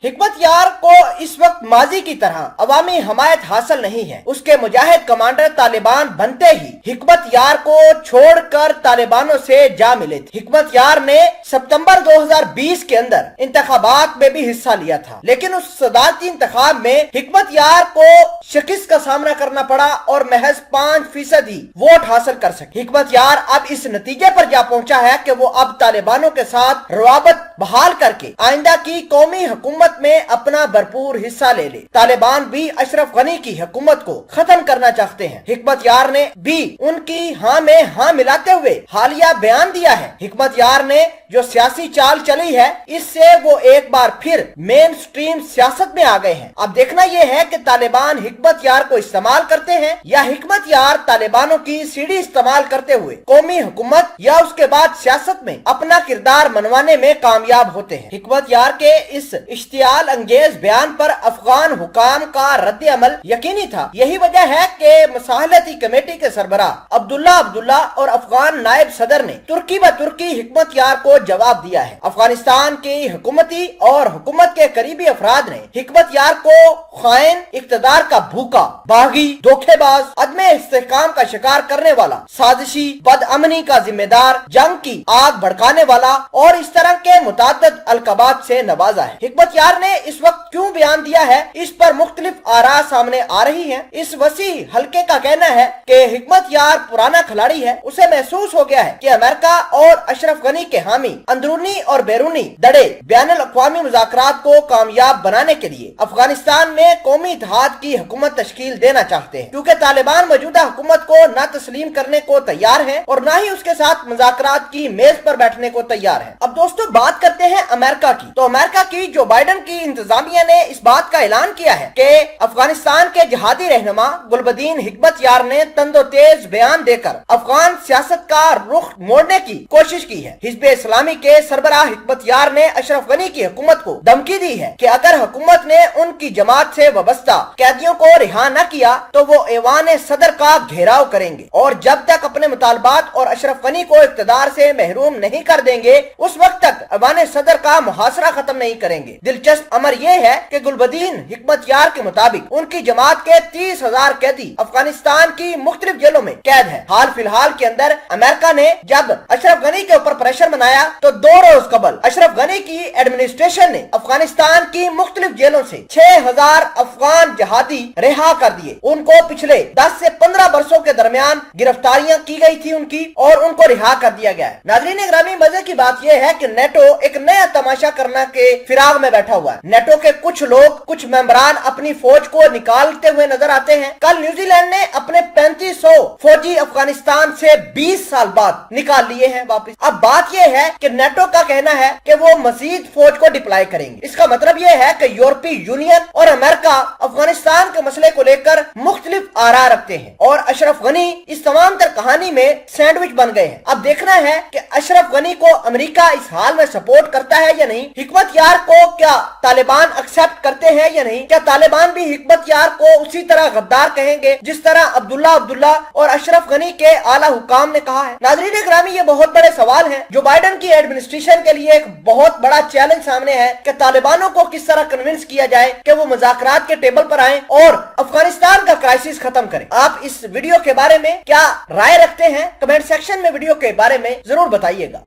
हिकमत यार को इस वक्त माजी की तरह अवामी हमायत हासिल नहीं है। उसके मुजाहिद कमांडर तालिबान बनते ही हिकमत यार को छोड़कर तालिबानों से जा मिले थे। हिकमत यार ने सितंबर 2020 के अंदर इंतखाबात में भी हिस्सा लिया था, लेकिन उस सदारती इंतखाब में हिकमत यार को शिकस्त का सामना करना पड़ा और महज 5% ही वोट हासिल कर सके। हिकमत यार अब इस नतीजे पर जा पहुंचा है कि वो अब तालिबानों के साथ रवाबत बहाल करके आइंदा की कौमी हुकूमत में अपना भरपूर हिस्सा ले ले। तालिबान भी अशरफ गनी की हुकूमत को खत्म करना चाहते हैं। हिकमत यार ने भी उनकी हाँ में हाँ मिलाते हुए हालिया बयान दिया है। हिकमत यार ने जो सियासी चाल चली है, इससे वो एक बार फिर मेन स्ट्रीम सियासत में आ गए हैं। अब देखना यह है कि तालिबान हिकमत यार को इस्तेमाल करते हैं या हिकमत यार तालिबानों की सीढ़ी इस्तेमाल करते हुए कौमी हुकूमत या उसके बाद सियासत में अपना किरदार मनवाने में कामयाब होते हैं। हिकमत यार के इस इश्तियाल अंगेज बयान पर अफगान हुकाम का रद्द अमल यकीनी था। यही वजह है कि मसाहलती कमेटी के सरबराह अब्दुल्ला और अफगान नायब सदर ने तुर्की ब तुर्की हिकमत यार को जवाब दिया है। अफगानिस्तान की हुकूमती और हुकूमत के करीबी अफराद ने हिकमत यार को खाइन, इक्तदार का भूखा, बागी, धोखेबाज, अदमे इस्तेहकाम का शिकार करने वाला, साजिशी, बदअमनी का जिम्मेदार, जंग की आग भड़काने वाला और इस तरह के मुताद्दद अलकबात से नवाजा है। हिकमत यार ने इस वक्त क्यों बयान दिया है, इस पर मुख्तलिफ आरा सामने आ रही हैं। इस वसी हल्के का कहना है कि हिकमत यार पुराना खिलाड़ी है। उसे महसूस हो गया है कि अमेरिका और अशरफ गनी के हामी अंदरूनी और बैरूनी दड़े बैनुल अक़वामी मुज़ाकरात को कामयाब बनाने के लिए अफगानिस्तान में कौमी इत्तेहाद की हुकूमत तश्कील देना चाहते हैं, क्योंकि तालिबान मौजूदा हुकूमत को न तस्लीम करने को तैयार है और न ही उसके साथ मुज़ाकरात की मेज पर बैठने को तैयार है। अब दोस्तों बात करते हैं अमेरिका की। तो अमेरिका की जो बाइडन की इंतजामिया ने इस बात का ऐलान किया है कि अफगानिस्तान के जिहादी रहनुमा गुलबदीन हिकमत यार ने तंदो तेज बयान देकर अफगान सियासत का रुख मोड़ने की कोशिश की है। हिज़्ब इस्लामी के सरबराह हिकमत यार ने अशरफ गनी की हुकूमत को धमकी दी है कि अगर हुकूमत ने उनकी जमात से वाबस्ता कैदियों को रिहा न किया तो वो ऐवान सदर का घेराव करेंगे और जब तक अपने मुतालबात और अशरफ गनी को इक़्तिदार से महरूम नहीं कर देंगे उस वक्त तक ऐवान सदर का मुहासरा खत्म नहीं करेंगे। दिलचस्प अमर यह है कि गुलबदीन हिकमत यार के मुताबिक उनकी जमात के 30,000 कैदी अफगानिस्तान की मुख्तलिफ जेलों में कैद है। हाल फिलहाल के अंदर अमेरिका ने जब अशरफ गनी के ऊपर प्रेशर बनाया तो 2 रोज कबल अशरफ गनी की एडमिनिस्ट्रेशन ने अफगानिस्तान की मुख्तलिफ जेलों से 6,000 अफगान जहादी रिहा कर दिए। उनको पिछले 10 से 15 वर्षों के दरमियान गिरफ्तारियां की गई थी उनकी और उनको रिहा कर दिया गया है। नाज़रीन ग्रामी, मजे की बात यह है कि नेटो एक नया तमाशा करने के फिराग में बैठा हुआ है। नेटो के कुछ लोग, कुछ मेंबरान अपनी फौज को निकालते हुए नजर आते हैं। कल न्यूजीलैंड ने अपने 3500 फौजी अफगानिस्तान से 20 साल बाद निकाल लिए हैं वापस। अब बात यह है कि नेटो का कहना है कि वो मजीद फौज को डिप्लॉय करेंगे। इसका मतलब यह है कि यूरोपीय यूनियन और अमेरिका अफगानिस्तान के मसले को लेकर मुख्तलिफ आरा रखते हैं और अशरफ गनी इस तमाम तर कहानी में सैंडविच बन गए हैं। अब देखना है कि अशरफ गनी को अमेरिका इस हाल में सपोर्ट करता है या नहीं, हिकमत यार को क्या तालिबान एक्सेप्ट करते हैं या नहीं, क्या तालिबान भी हिकमत यार को उसी तरह गद्दार कहेंगे जिस तरह अब्दुल्ला और अशरफ गनी के आला हुकाम ने कहा है। नाज़रीन ग्रामी, ये बहुत बड़े सवाल हैं जो बाइडन की एडमिनिस्ट्रेशन के लिए एक बहुत बड़ा चैलेंज सामने है कि तालिबानों को किस तरह कन्विंस किया जाए कि वो मुज़ाकरात के टेबल पर आए और अफगानिस्तान का क्राइसिस खत्म करें। आप इस वीडियो के बारे में क्या राय रखते हैं? कमेंट सेक्शन में वीडियो के बारे में जरूर बताइएगा।